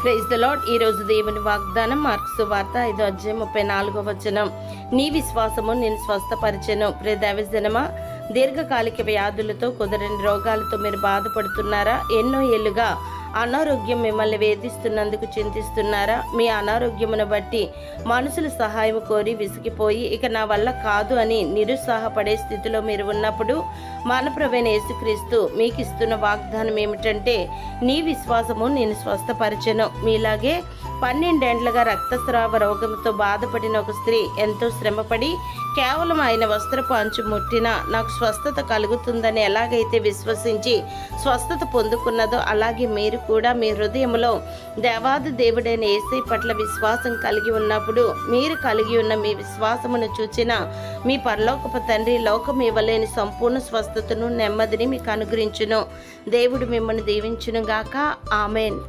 Praise the lord. ఈరోజు దేవుని వాగ్దానం మార్కు సువార్త 5:34. నీ విశ్వాసము నేను స్వస్థపరిచెను. ప్రియ దైవజనమా, దీర్ఘకాలిక వ్యాధులతో కుదరని రోగాలతో మీరు బాధపడుతున్నారా? ఎన్నో ఏళ్లుగా అనారోగ్యం మిమ్మల్ని వేధిస్తున్నందుకు చింతిస్తున్నారా? మీ అనారోగ్యమును బట్టి మనుషుల సహాయం కోరి విసిగిపోయి ఇక నా వల్ల కాదు అని నిరుత్సాహపడే స్థితిలో మీరు ఉన్నప్పుడు మన ప్రభువైన యేసుక్రీస్తు మీకు ఇస్తున్న వాగ్దానం ఏమిటంటే, నీ విశ్వాసము నేను స్వస్థపరిచెను. మీలాగే 12 ఏండ్లుగా రక్తస్రావ రోగంతో బాధపడిన ఒక స్త్రీ ఎంతో శ్రమపడి కేవలం ఆయన వస్త్రపు అంచు ముట్టినా నాకు స్వస్థత కలుగుతుందని ఎలాగైతే విశ్వసించి స్వస్థత పొందుకున్నదో, అలాగే మీరు కూడా మీ హృదయంలో దేవాది దేవుడైన యేసయ్య పట్ల విశ్వాసం కలిగి ఉన్నప్పుడు మీరు కలిగి ఉన్న మీ విశ్వాసమును చూచిన మీ పరలోకపు తండ్రి లోకం ఇవ్వలేని సంపూర్ణ స్వస్థతను నెమ్మదిని మీకు అనుగ్రహించును. దేవుడు మిమ్మల్ని దీవించును గాక. ఆమెన్.